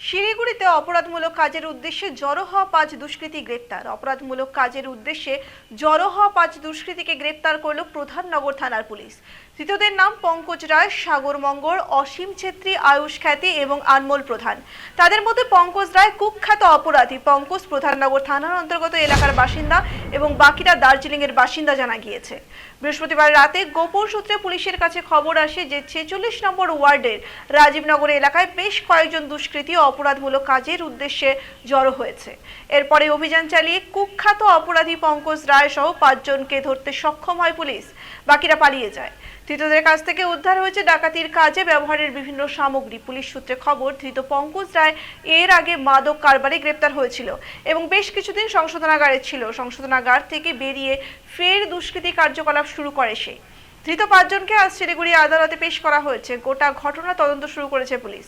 শিলিগুড়িতে অপরাধমূলক কাজের উদ্দেশ্যে জড়ো হওয়া 5 দুষ্কৃতী গ্রেপ্তার। অপরাধমূলক কাজের উদ্দেশ্যে জড়ো হওয়া 5 দুষ্কৃতীকে গ্রেপ্তার করল প্রধাননগর থানার পুলিশ। ধৃতদের নাম পঙ্কজ রায়, সাগর মঙ্গল, অসীম ছেত্রী, আয়ুষ খ্যাতি এবং আনমোল প্রধান। তাদের মধ্যে পঙ্কজ রায় কুখ্যাত অপরাধী। পঙ্কজ প্রধাননগর থানার অন্তর্গত এলাকার বাসিন্দা এবং বাকিরা দার্জিলিং এর বাসিন্দা জানা গিয়েছে। বৃহস্পতিবার রাতে গোপন সূত্রে পুলিশের কাছে খবর আসে যে 46 নম্বর ওয়ার্ডের রাজীবনগর এলাকায় বেশ কয়েকজন দুষ্কৃতী অপরাধমূলক কাজের উদ্দেশ্যে জড়ো হয়েছে। এরপরে অভিযান চালিয়ে কুখ্যাত অপরাধী পঙ্কজ রায় সহ 5 জনকে ধরতে সক্ষম হয় পুলিশ। বাকিরা পালিয়ে যায়। ধৃতদের কাছ থেকে উদ্ধার হয়েছে ডাকাতির কাজে ব্যবহারের বিভিন্ন সামগ্রী। পুলিশ সূত্রে খবর, ধৃত পঙ্কজ রায় এর আগে মাদক কারবারে গ্রেপ্তার হয়েছিল এবং বেশ কিছুদিন সংশোধনাগারে ছিল। সংশোধনাগার থেকে বেরিয়ে ফের দুষ্কৃতী কার্যকলাপ শুরু করে সে। ধৃত 5 জনকে আজ শিলিগুড়ি আদালতে পেশ করা হয়েছে। গোটা ঘটনা তদন্ত শুরু করেছে পুলিশ।